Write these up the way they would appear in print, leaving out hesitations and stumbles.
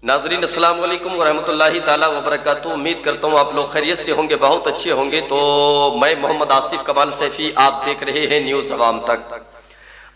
नाज़रीन अस्सलाम वालेकुम वरहमतुल्लाहि ताला वबरकातुहू। उम्मीद करता हूँ आप लोग खैरियत से होंगे, बहुत अच्छे होंगे। तो मैं मोहम्मद आसिफ कमाल सैफी, आप देख रहे हैं न्यूज़ अवाम तक।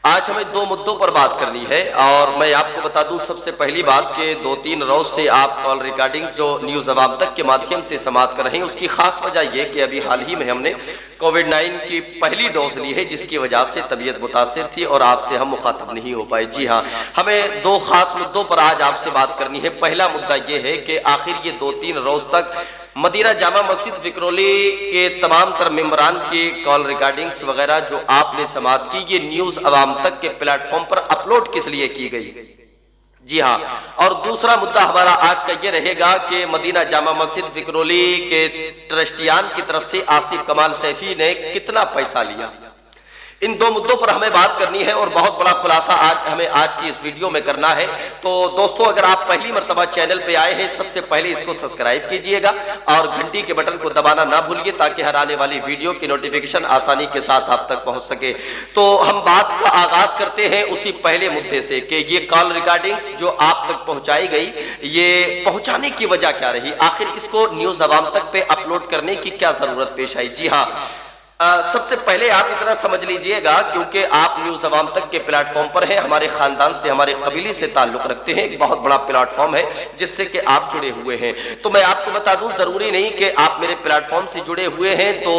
आज हमें दो मुद्दों पर बात करनी है और मैं आपको बता दूं सबसे पहली बात कि 2-3 रोज से आप कॉल रिकॉर्डिंग जो न्यूज़ अवाम तक के माध्यम से समाप्त कर रहे हैं, उसकी खास वजह यह कि अभी हाल ही में हमने कोविड-19 की पहली डोज ली है, जिसकी वजह से तबीयत मुतासिर थी और आपसे हम मुखातब नहीं हो पाए। जी हाँ, हमें दो खास मुद्दों पर आज आपसे बात करनी है। पहला मुद्दा यह है कि आखिर ये 2-3 रोज तक मदीना जामा मस्जिद फिक्रोली के तमाम तर मेंबरान की कॉल रिकॉर्डिंग्स वगैरह जो आपने समाप्त की, ये न्यूज़ अवाम तक के प्लेटफॉर्म पर अपलोड किस लिए की गई? जी हाँ, और दूसरा मुद्दा हमारा आज का ये रहेगा कि मदीना जामा मस्जिद फिक्रोली के ट्रस्टियान की तरफ से आसिफ कमाल सैफी ने कितना पैसा लिया। इन दो मुद्दों पर हमें बात करनी है और बहुत बड़ा खुलासा हमें आज की इस वीडियो में करना है। तो दोस्तों, अगर आप पहली मर्तबा चैनल पे आए हैं, सबसे पहले इसको सब्सक्राइब कीजिएगा और घंटी के बटन को दबाना ना भूलिए, ताकि हर आने वाली वीडियो की नोटिफिकेशन आसानी के साथ आप तक पहुंच सके। तो हम बात का आगाज करते हैं उसी पहले मुद्दे से कि ये कॉल रिकॉर्डिंग्स जो आप तक पहुंचाई गई, ये पहुंचाने की वजह क्या रही? आखिर इसको न्यूज़ अवाम तक पे अपलोड करने की क्या जरूरत पेश आई? जी हाँ, सबसे पहले आप इतना समझ लीजिएगा, क्योंकि आप न्यूज़ अवाम तक के प्लेटफॉर्म पर हैं, हमारे खानदान से, हमारे कबीले से ताल्लुक़ रखते हैं, एक बहुत बड़ा प्लेटफॉर्म है जिससे कि आप जुड़े हुए हैं। तो मैं आपको बता दूं, ज़रूरी नहीं कि आप मेरे प्लेटफॉर्म से जुड़े हुए हैं तो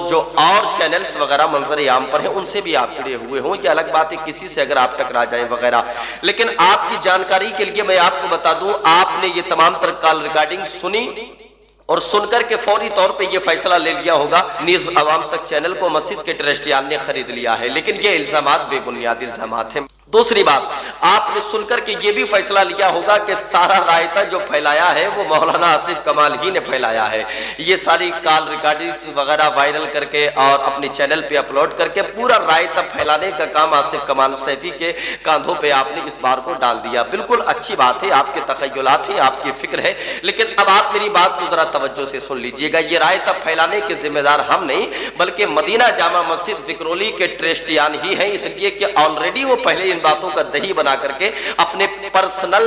जो और चैनल्स वगैरह मंजर आम पर हैं उनसे भी आप जुड़े हुए हों, ये अलग बात है, किसी से अगर आप टकरा जाएं वगैरह। लेकिन आपकी जानकारी के लिए मैं आपको बता दूं, आपने ये तमाम तर कॉल रिकॉर्डिंग सुनी और सुनकर के फौरी तौर पे ये फैसला ले लिया होगा न्यूज़ अवाम तक चैनल को मस्जिद के ट्रस्टियान ने खरीद लिया है, लेकिन ये इल्जामात बेबुनियाद इल्जामात हैं। दूसरी बात, आपने सुनकर के ये भी फैसला लिया होगा कि सारा रायता जो फैलाया है वो मौलाना आसिफ कमाल ही ने फैलाया है। ये सारी कॉल रिकॉर्डिंग्स वगैरह वायरल करके और अपने चैनल पे अपलोड करके पूरा रायता फैलाने का काम आसिफ कमाल सैफी के कांधों पे आपने इस बार को डाल दिया। बिल्कुल अच्छी बात है, आपके तखय्युलात हैं, आपकी फिक्र है, लेकिन अब आप मेरी बात को जरा तवज्जो से सुन लीजिएगा। ये रायता फैलाने के जिम्मेदार हम नहीं, बल्कि मदीना जामा मस्जिद फिक्रोली के ट्रस्टियान ही हैं, इसलिए कि ऑलरेडी वो पहले इन बातों का दही बना करके अपने personal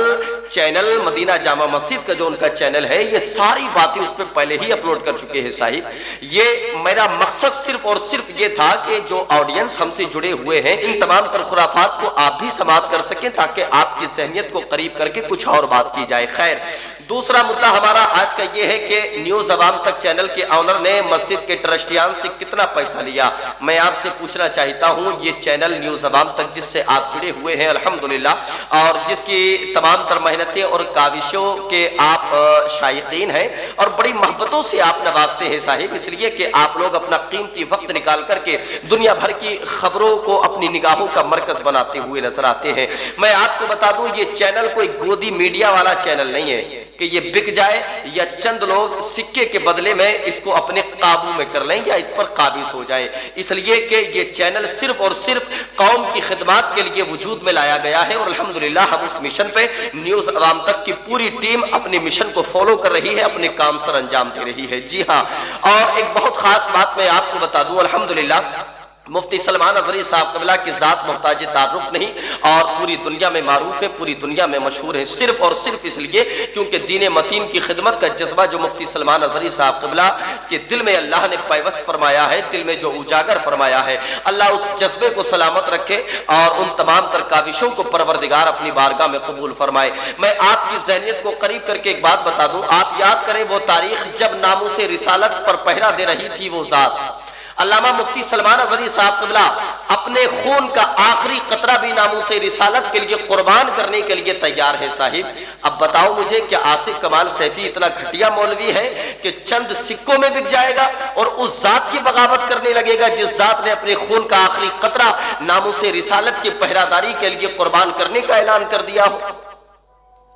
channel Medina Jama Masjid का जो उनका चैनल है, ये सारी बातें उस पर पहले ही अपलोड कर चुके हैं। साहिब, ये मेरा मकसद सिर्फ और सिर्फ ये था कि जो ऑडियंस हमसे जुड़े हुए हैं, इन तमाम तर खुराफात को आप भी समाप्त कर सकें, ताकि आपकी ज़हनियत को करीब करके कुछ और बात की जाए। खैर, दूसरा मुद्दा हमारा आज का ये है कि न्यूज़ अवाम तक चैनल के ऑनर ने मस्जिद के ट्रस्टियान से कितना पैसा लिया। मैं आपसे पूछना चाहता हूँ, ये चैनल न्यूज़ अवाम तक जिससे आप जुड़े हुए हैं अल्हम्दुलिल्लाह, और जिसकी तमाम तर मेहनतें और काविशों के आप शायकीन हैं और बड़ी मोहब्बतों से आप नवाजते हैं साहिब, इसलिए कि आप लोग अपना कीमती वक्त निकाल करके दुनिया भर की खबरों को अपनी निगाहों का मरकज बनाते हुए नजर आते हैं। मैं आपको बता दूं, ये चैनल कोई गोदी मीडिया वाला चैनल नहीं है कि ये बिक जाए या चंद लोग सिक्के के बदले में इसको अपने काबू में कर लें या इस पर काबिज हो जाए। इसलिए कि ये चैनल सिर्फ और सिर्फ कौम की खिदमत के लिए वजूद में लाया गया है और अल्हम्दुलिल्लाह हम उस मिशन पे न्यूज़ अवाम तक की पूरी टीम अपने मिशन को फॉलो कर रही है, अपने काम सर अंजाम दे रही है। जी हाँ, और एक बहुत खास बात मैं आपको बता दूं, अल्हम्दुलिल्लाह मुफ्ती सलमान अजहरी साहब क़िबला की ज़ात मोहताज तारुफ नहीं और पूरी दुनिया में मारूफ है, पूरी दुनिया में मशहूर है, सिर्फ और सिर्फ इसलिए क्योंकि दीन मतीन की खिदमत का जज्बा जो मुफ्ती सलमान अजहरी साहब क़िबला के दिल में अल्लाह ने पैवस्त फरमाया है, दिल में जो उजागर फरमाया है, अल्लाह उस जज्बे को सलामत रखे और उन तमाम तर काविशों को परवरदिगार अपनी बारगाह में कबूल फरमाए। मैं आपकी ज़हनियत को करीब करके एक बात बता दूँ, आप याद करें वो तारीख जब नामूसे रिसालत पर पहरा दे रही थी वो ज़ात अल्लामा मुफ्ती सलमान अजहरी साहब क़िबला अपने खून का आखिरी कतरा भी नामूसे रिसालत के लिए कुर्बान करने के लिए तैयार है। साहिब, अब बताओ मुझे, क्या आसिफ कमाल सैफी इतना घटिया मौलवी है कि चंद सिक्कों में बिक जाएगा और उस जात की बगावत करने लगेगा जिस जात ने अपने खून का आखिरी कतरा नामूसे रिसालत की पहरादारी के लिए कुर्बान करने का ऐलान कर दिया हो?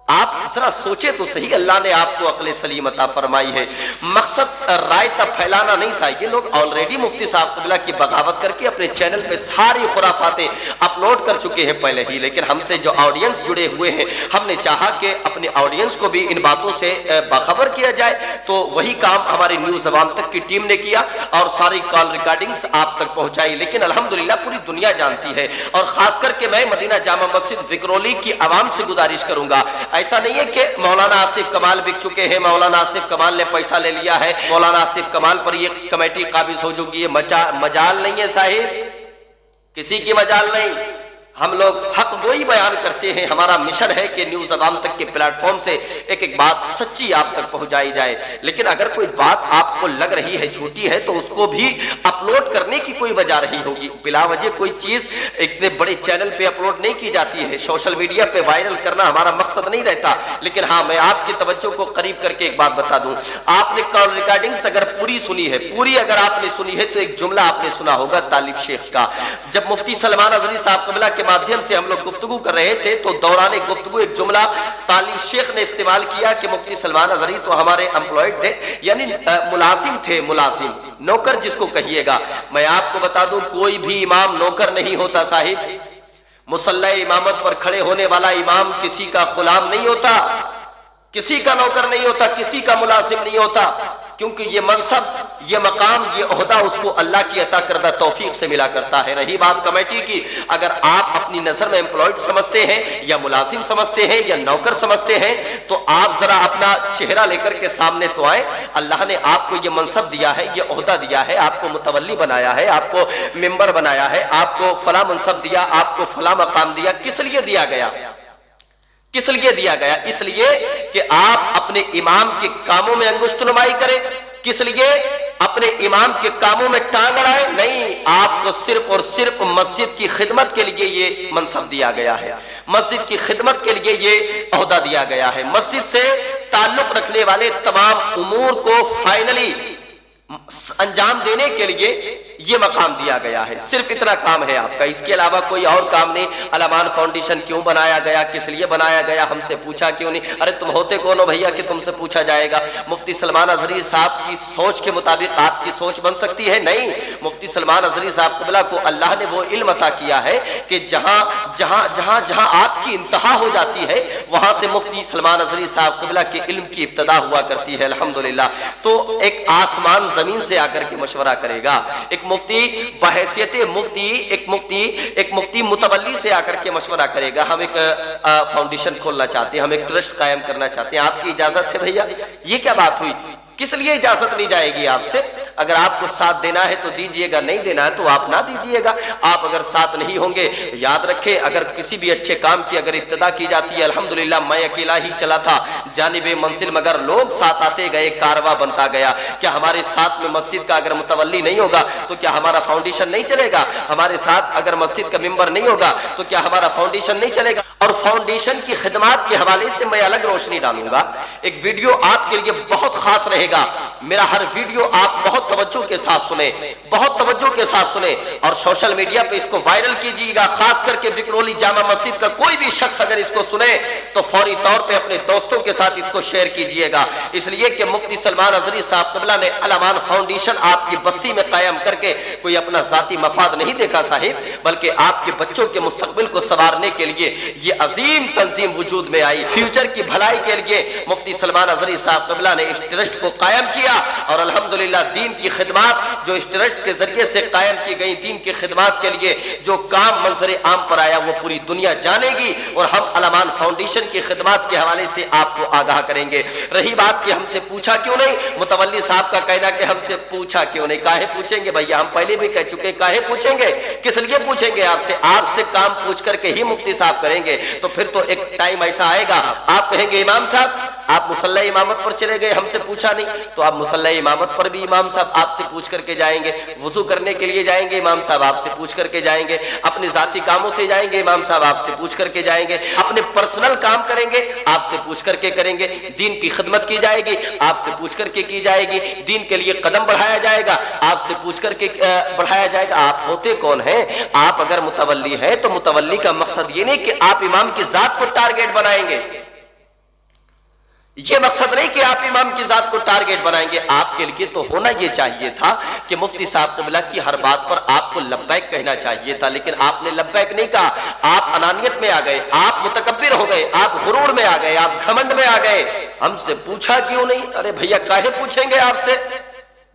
आप जरा सोचे तो सही, अल्लाह ने आपको अक्ल सलीम अता फरमाई है। मकसद रायता फैलाना नहीं था, ये लोग ऑलरेडी मुफ्ती साहब क़िबला की बगावत करके अपने चैनल पे सारी खुराफातें अपलोड कर चुके हैं पहले ही, लेकिन हमसे जो ऑडियंस जुड़े हुए हैं, हमने चाहा कि अपने ऑडियंस को भी इन बातों से बाखबर किया जाए, तो वही काम हमारी न्यूज़ अवाम तक की टीम ने किया और सारी कॉल रिकॉर्डिंग्स आप तक पहुंचाई। लेकिन अल्हम्दुलिल्लाह पूरी दुनिया जानती है और खास करके मैं मदीना जामा मस्जिद फिक्रोली की आवाम से गुजारिश करूंगा, ऐसा नहीं है है कि मौलाना आसिफ कमाल बिक चुके हैं, मौलाना आसिफ कमाल ने पैसा ले लिया है, मौलाना आसिफ कमाल पर ये कमेटी काबिज हो चुकी है। मजाल नहीं है साहिब, किसी की मजाल नहीं। हम लोग हक गोई बयान करते हैं। हमारा मिशन है कि न्यूज़ अवाम तक के प्लेटफॉर्म से एक एक बात सच्ची आप तक पहुंचाई जाए। लेकिन अगर कोई बात आपको लग रही है झूठी है तो उसको भी अपलोड करने की कोई वजह नहीं होगी। बिला वजह कोई चीज इतने बड़े चैनल पे अपलोड नहीं की जाती है। सोशल मीडिया पे वायरल करना हमारा मकसद नहीं रहता। लेकिन हाँ, मैं आपकी तवज्जो को करीब करके एक बात बता दूं। आपने कॉल रिकॉर्डिंग्स अगर पूरी सुनी है, पूरी अगर आपने सुनी है तो एक जुमला आपने सुना होगा तालिब शेख का। जब मुफ्ती सलमान अजहरी साहब क़िबला के माध्यम से हम लोग गुफ्तगू कर रहे थे तो दौरान गुफ्तगू एक जुमला तालिब शेख ने इस्तेमाल किया कि मुफ्ती सलमान अजहरी तो हमारे एम्प्लॉयड थे, यानी मुलाजिम थे, मुलाजिम, नौकर जिसको कहिएगा। मैं आपको बता दूं कोई भी इमाम नौकर नहीं होता साहिब। मुसल्ला इमामत पर खड़े होने वाला इमाम किसी का गुलाम नहीं होता, किसी का नौकर नहीं होता, किसी का मुलाजिम नहीं होता, क्योंकि ये मनसब, ये मकाम, ये ओहदा उसको अल्लाह की अता करदा तौफीक से मिला करता है। रही बात कमेटी की, अगर आप अपनी नजर में एम्प्लॉयड समझते हैं या मुलाजिम समझते हैं या नौकर समझते हैं तो आप जरा अपना चेहरा लेकर के सामने तो आए। अल्लाह ने आपको ये मनसब दिया है, ये ओहदा दिया है, आपको मुतवल्ली बनाया है, आपको मेंबर बनाया है, आपको फला मनसब दिया, आपको फला मकाम दिया। किस लिए दिया गया? किस लिए दिया गया? इसलिए कि आप अपने इमाम के कामों में अंगुष्ठनुमाई करें। किस लिए? अपने इमाम के कामों में टांग अड़ाए नहीं, आपको सिर्फ और सिर्फ मस्जिद की खिदमत के लिए ये मनसब दिया गया है, मस्जिद की खिदमत के लिए ये ओहदा दिया गया है। मस्जिद से ताल्लुक रखने वाले तमाम उमूर को फाइनली अंजाम देने के लिए ये मकाम दिया गया है। सिर्फ इतना काम है आपका, इसके अलावा कोई और काम नहीं। अल-अमान फाउंडेशन क्यों बनाया गया, किस लिए बनाया गया, हमसे पूछा क्यों नहीं? अरे तुम होते कौन हो भैया कि तुमसे पूछा जाएगा? मुफ्ती सलमान अजहरी साहब की सोच के मुताबिक आपकी सोच बन सकती है? नहीं। मुफ्ती सलमान अजहरी साहब क़िबला को अल्लाह ने वो इल्म अता किया है कि जहां जहां जहां जहां आपकी इंतहा हो जाती है वहां से मुफ्ती सलमान अजहरी साहब क़िबला के इल्म की इब्तदा हुआ करती है। अल्हम्दुलिल्लाह। तो एक आसमान जमीन से आकर के मशवरा करेगा, एक मुफ्ती बहैसियत मुफ्ती, एक मुफ्ती मुतवल्ली से आकर के मशवरा करेगा। हम एक फाउंडेशन खोलना चाहते हैं, हम एक ट्रस्ट कायम करना चाहते हैं, आपकी इजाजत है भैया? ये क्या बात हुई? किस लिए इजाजत ली जाएगी आपसे? अगर आपको साथ देना है तो दीजिएगा, नहीं देना है तो आप ना दीजिएगा। आप अगर साथ नहीं होंगे, याद रखें, अगर किसी भी अच्छे काम की अगर इब्तिदा की जाती है, अल्हम्दुलिल्लाह मैं अकेला ही चला था जानिबे मंजिल, मगर लोग साथ आते गए, कारवा बनता गया। क्या हमारे साथ में मस्जिद का अगर मुतवल्ली नहीं होगा तो क्या हमारा फाउंडेशन नहीं चलेगा? हमारे साथ अगर मस्जिद का मेंबर नहीं होगा तो क्या हमारा फाउंडेशन नहीं चलेगा? और फाउंडेशन की खिदमत के हवाले से मैं अलग रोशनी डालूंगा। एक वीडियो आपके लिए बहुत खास रहेगा। मेरा हर वीडियो आप बहुत तवज्जो के साथ सुने, बहुत तवज्जो के साथ सुने और सोशल मीडिया पे इसको वायरल कीजिएगा। खास करके विक्रोली जामा मस्जिद का कोई भी शख्स अगर इसको सुने तो फौरी तौर पे अपने दोस्तों के साथ इसको शेयर कीजिएगा। इसलिए कि मुफ्ती सलमान अजहरी साहब क़िबला ने अल-अमान फाउंडेशन आपकी बस्ती में कायम करके कोई अपना जाती मफाद नहीं देखा साहिब, बल्कि आपके बच्चों के मुस्तकबिल को संवारने के लिए ये अजीम तंजीम वजूद में आई। फ्यूचर की भलाई के लिए मुफ्ती सलमान अजहरी साहब क़िबला ने इस ट्रस्ट को कायम किया और अल्हम्दुलिल्लाह दीन की खिदमत जो इस ट्रस्ट के जरिए से कायम की गई, दीन की खिदमत के लिए जो काम मंजर आम पर आया वो पूरी दुनिया जानेगी और हम अल-अमान फाउंडेशन की खिदमत के हवाले से आपको आगाह करेंगे। रही बात कि हमसे पूछा क्यों नहीं, मुतवल्ली साहब का कहना कि हमसे पूछा क्यों नहीं, काहे पूछेंगे भैया? हम पहले भी कह चुके, काहे पूछेंगे? किस लिए पूछेंगे आपसे? आपसे काम पूछ करके ही मुफ्ती साहब करेंगे। तो फिर तो एक टाइम ऐसा आएगा आप कहेंगे इमाम साहब आप मुसल्ला इमामत पर चले गए, हमसे पूछा नहीं, तो आप मुसल्ला इमामत पर भी इमाम साहब आपसे पूछ करके जाएंगे। वुजू करने के लिए जाएंगे, इमाम साहब आपसे पूछ करके जाएंगे। अपने जाती कामों से जाएंगे, इमाम साहब आपसे पूछ करके जाएंगे। अपने पर्सनल काम करेंगे, आपसे पूछ करके करेंगे। दीन की खिदमत की जाएगी, आपसे पूछ करके की जाएगी। दीन के लिए कदम बढ़ाया जाएगा, आपसे पूछ करके बढ़ाया जाएगा। आप होते कौन हैं? आप अगर मुतवल्ली है तो मुतवल्ली का मकसद ये नहीं कि आप इमाम की जात को टारगेट बनाएंगे, ये मकसद नहीं कि आप इमाम की जात को टारगेट बनाएंगे। आपके लिए तो होना ये चाहिए था कि मुफ्ती साहब क़िबला की हर बात पर आपको लब्बैक कहना चाहिए था, लेकिन आपने लब्बैक नहीं कहा। आप अनानियत में आ गए, आप मुतकब्बिर हो गए, आप गुरूर में आ गए, आप घमंड में आ गए। हमसे पूछा क्यों नहीं? अरे भैया काहे पूछेंगे आपसे?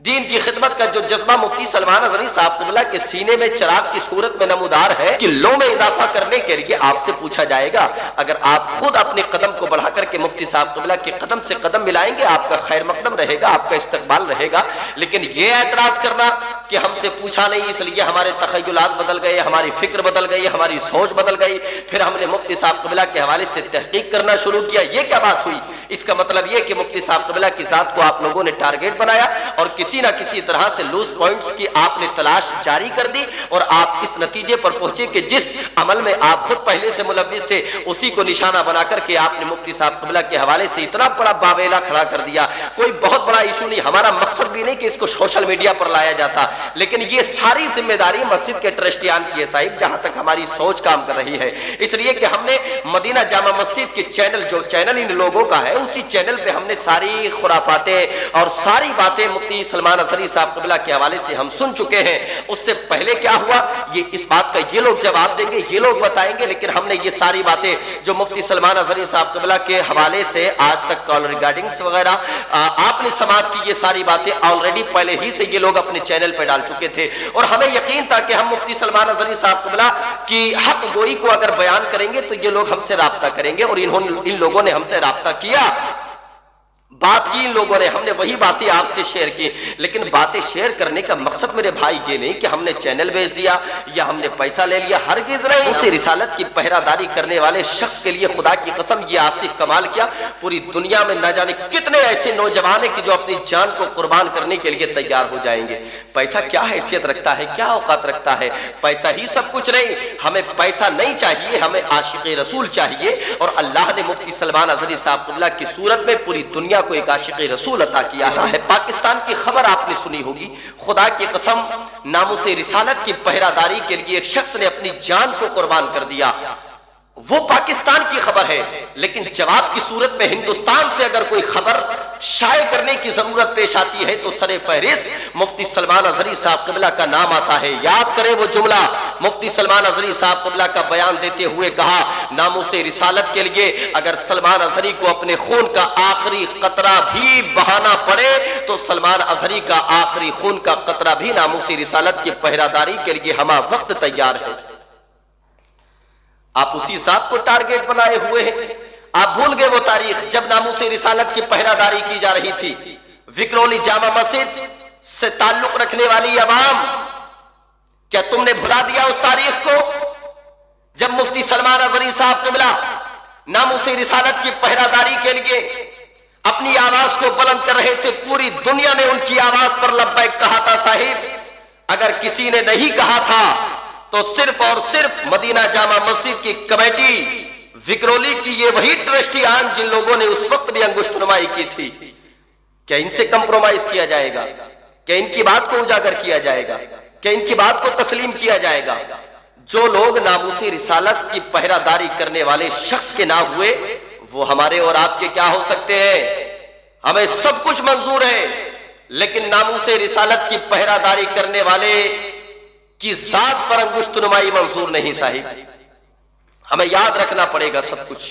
دین کی خدمت کا جو جذبہ مفتی سلمان اظہری صاحب قبلہ کے سینے میں چراغ کی صورت میں نمودار ہے کہ لو میں اضافہ کرنے کے لیے آپ سے پوچھا جائے گا، اگر آپ خود اپنے قدم کو بڑھا کر کے مفتی صاحب قبلہ کے قدم سے قدم ملائیں گے، آپ کا خیر مقدم رہے گا، آپ کا استقبال رہے گا۔ لیکن یہ اعتراض کرنا کہ ہم سے پوچھا نہیں اس لیے ہمارے تخیلات بدل گئے، ہماری فکر بدل گئی، ہماری سوچ بدل گئی، پھر ہم نے مفتی صاحب قبلہ کے حوالے سے تحقیق کرنا شروع کیا، یہ کیا بات ہوئی؟ اس کا مطلب یہ کہ مفتی صاحب قبلہ کی ذات کو آپ لوگوں نے ٹارگیٹ بنایا اور کسی نہ کسی طرح سے لوز پوائنٹس کی آپ نے تلاش جاری کر دی اور آپ اس نتیجے پر پہنچے کہ جس عمل میں آپ خود پہلے سے ملوث تھے اسی کو نشانہ بنا کر کے آپ نے مفتی صاحب قبلہ کے حوالے سے اتنا بڑا باویلا کھڑا کر دیا۔ کوئی بہت بڑا ایشو نہیں، ہمارا مقصد بھی نہیں کہ اس کو سوشل میڈیا پر لایا جاتا، لیکن یہ ساری ذمہ داری مسجد کے ٹرسٹیان کی ہے صاحب، جہاں تک ہماری سوچ کام کر رہی ہے، اس لیے کہ ہم نے مدینہ جامع مسجد کے چینل، جو چینل ان لوگوں کا ہے، اسی چینل پہ ہم نے ساری خرافاتیں اور ساری باتیں مفتی سلمان اظہری صاحب قبلہ کے حوالے سے ہم سن چکے ہیں۔ اس سے پہلے کیا ہوا یہ اس بات کا یہ لوگ جواب دیں گے، یہ لوگ بتائیں گے، لیکن ہم نے یہ ساری باتیں جو مفتی سلمان اظہری صاحب قبلہ کے حوالے سے آج تک کال ریکارڈنگز وغیرہ آپ نے سماعت کی، یہ ساری باتیں آلریڈی پہلے ہی سے یہ لوگ اپنے چینل پہ ڈال چکے تھے اور ہمیں یقین تھا کہ ہم مفتی سلمان اظہری صاحب قبلہ کی حق گوئی کو اگر بیان کریں گے تو یہ لوگ ہم سے رابطہ کریں گے، اور ان لوگوں نے ہم سے رابطہ کیا، بات کی ان لوگوں نے، ہم نے وہی باتیں آپ سے شیئر کی۔ لیکن باتیں شیئر کرنے کا مقصد میرے بھائی یہ نہیں کہ ہم نے چینل بیچ دیا یا ہم نے پیسہ لے لیا، ہرگز نہیں۔ اسے رسالت کی پہرہ داری کرنے والے شخص کے لیے خدا کی قسم یہ آصف کمال کیا، پوری دنیا میں نہ جانے کتنے ایسے نوجوان ہیں کہ جو اپنی جان کو قربان کرنے کے لیے تیار ہو جائیں گے۔ پیسہ کیا حیثیت رکھتا ہے، کیا اوقات رکھتا ہے؟ پیسہ ہی سب کچھ نہیں، ہمیں پیسہ نہیں چاہیے، ہمیں عاشق رسول چاہیے، اور اللہ نے مفتی سلمان اظہری صاحب قبلہ کی صورت میں پوری دنیا کو ایک عاشق رسول عطا کیا ہے۔ پاکستان کی خبر آپ نے سنی ہوگی، خدا کی قسم ناموس رسالت کی پہرہ داری کے لیے ایک شخص نے اپنی جان کو قربان کر دیا، وہ پاکستان کی خبر ہے، لیکن جواب کی صورت میں ہندوستان سے اگر کوئی خبر شائع کرنے کی ضرورت پیش آتی ہے تو سر فہرست مفتی سلمان اظہری صاحب قبلہ کا نام آتا ہے۔ یاد کریں وہ جملہ، مفتی سلمان اظہری صاحب قبلہ کا بیان دیتے ہوئے کہا، ناموس رسالت کے لیے اگر سلمان اظہری کو اپنے خون کا آخری قطرہ بھی بہانا پڑے تو سلمان اظہری کا آخری خون کا قطرہ بھی ناموس رسالت کی پہرہ داری کے لیے ہمہ وقت تیار ہے۔ آپ اسی ذات کو ٹارگیٹ بنائے ہوئے ہیں۔ آپ بھول گئے وہ تاریخ جب ناموس رسالت کی پہرہ داری کی جا رہی تھی، وکرولی جامع مسجد سے تعلق رکھنے والی عوام، کیا تم نے بھلا دیا اس تاریخ کو جب مفتی سلمان اظہری صاحب قبلہ ناموس رسالت کی پہرہ داری کے لیے اپنی آواز کو بلند کر رہے تھے؟ پوری دنیا نے ان کی آواز پر لبیک کہا تھا صاحب، اگر کسی نے نہیں کہا تھا تو صرف اور صرف مدینہ جامع مسجد کی کمیٹی وکرولی کی یہ وہی ٹرسٹیان جن لوگوں نے اس وقت بھی انگشت نمائی کی تھی، کیا ان سے کمپرومائز کیا جائے گا؟ کیا ان کی بات کو اجاگر کیا جائے گا؟ کیا ان کی بات کو تسلیم کیا جائے گا؟ جو لوگ ناموس رسالت کی پہرہ داری کرنے والے شخص کے نہ ہوئے وہ ہمارے اور آپ کے کیا ہو سکتے ہیں؟ ہمیں سب کچھ منظور ہے، لیکن ناموس رسالت کی پہرہ داری کرنے والے کی ذات پر انگشت نمائی منظور نہیں صاحب۔ ہمیں یاد رکھنا پڑے گا سب کچھ،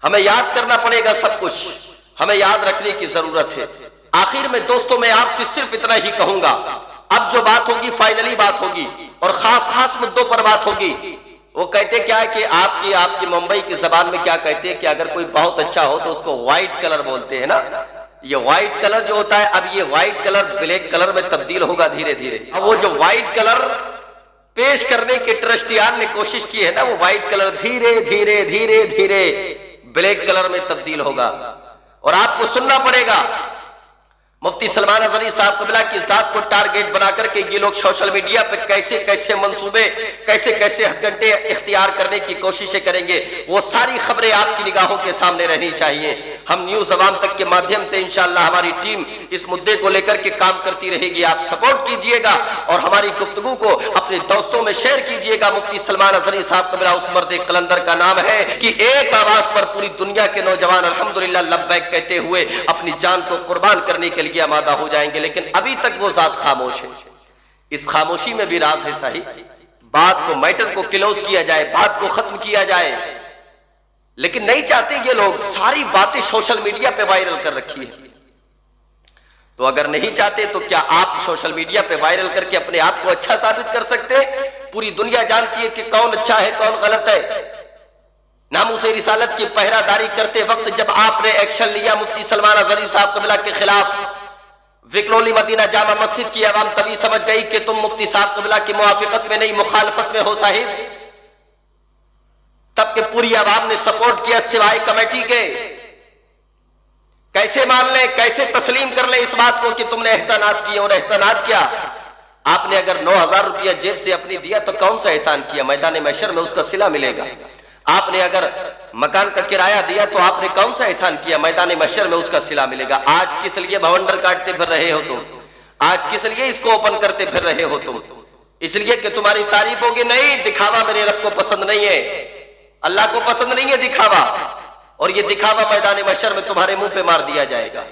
ہمیں یاد کرنا پڑے گا سب کچھ، ہمیں یاد رکھنے کی ضرورت ہے۔ آخر میں دوستوں میں آپ سے صرف اتنا ہی کہوں گا، اب جو بات ہوگی فائنلی بات ہوگی اور خاص مدوں پر بات ہوگی۔ وہ کہتے کیا ہے کہ آپ کی ممبئی کی زبان میں کیا کہتے ہیں کہ اگر کوئی بہت اچھا ہو تو اس کو وائٹ کلر بولتے ہیں نا، یہ وائٹ کلر جو ہوتا ہے، اب یہ وائٹ کلر بلیک کلر میں تبدیل ہوگا دھیرے دھیرے۔ اب وہ جو وائٹ کلر پیش کرنے کے ٹرسٹیان نے کوشش کی ہے نا، وہ وائٹ کلر دھیرے دھیرے دھیرے دھیرے بلیک کلر میں تبدیل ہوگا، اور آپ کو سننا پڑے گا مفتی سلمان اظہری صاحب قبلہ کی ذات کو ٹارگیٹ بنا کر کے یہ لوگ سوشل میڈیا پہ کیسے کیسے منصوبے، کیسے کیسے گھنٹے اختیار کرنے کی کوششیں کریں گے، وہ ساری خبریں آپ کی نگاہوں کے سامنے رہنی چاہیے۔ ہم نیوز عوام تک کے مادھیم سے انشاءاللہ ہماری ٹیم اس مدعے کو لے کر کے کام کرتی رہے گی۔ آپ سپورٹ کیجئے گا اور ہماری گفتگو کو اپنے دوستوں میں شیئر کیجئے گا۔ مفتی سلمان اظہری صاحب قبلہ اس مرد قلندر کا نام ہے، اس کی ایک آواز پر پوری دنیا کے نوجوان الحمدللہ لبیک کہتے ہوئے اپنی جان کو قربان کرنے کے لیے آمادہ ہو جائیں گے، لیکن ابھی تک وہ ذات خاموش ہے۔ اس خاموشی میں بھی راز ہے صحیح، بات کو میٹر کو کلوز کیا جائے، بات کو ختم کیا جائے، لیکن نہیں چاہتے یہ لوگ۔ ساری باتیں سوشل میڈیا پہ وائرل کر رکھی ہے، تو اگر نہیں چاہتے تو کیا آپ سوشل میڈیا پہ وائرل کر کے اپنے آپ کو اچھا ثابت کر سکتے؟ پوری دنیا جانتی ہے کہ کون اچھا ہے کون غلط ہے۔ ناموس رسالت کی پہرہ داری کرتے وقت جب آپ نے ایکشن لیا مفتی سلمان اظہری صاحب قبلہ کے خلاف، وکرولی مدینہ جامع مسجد کی عوام تبھی سمجھ گئی کہ تم مفتی صاحب قبلہ کی موافقت میں نہیں مخالفت میں ہو صاحب، تب کہ پوری عوام نے سپورٹ کیا سوائے کمیٹی کے۔ کیسے مان لیں، کیسے تسلیم کر لیں اس بات کو کہ تم نے احسانات کیے؟ اور احسانات کیا؟ آپ نے اگر 9,000 روپیہ جیب سے اپنی دیا تو کون سا احسان کیا؟ میدان محشر میں اس کا صلہ ملے گا۔ آپ نے اگر مکان کا کرایہ دیا تو آپ نے کون سا احسان کیا؟ میدان محشر میں اس کا صلہ ملے گا۔ آج کس لیے بھونڈر کاٹتے پھر رہے ہو تم؟ آج کس لیے اس کو اوپن کرتے پھر رہے ہو تم؟ اس لیے کہ تمہاری تعریف ہوگی نہیں، دکھاوا میرے رب کو پسند نہیں ہے، اللہ کو پسند نہیں ہے دکھاوا، اور یہ دکھاوا میدان محشر میں تمہارے منہ پہ مار دیا جائے گا۔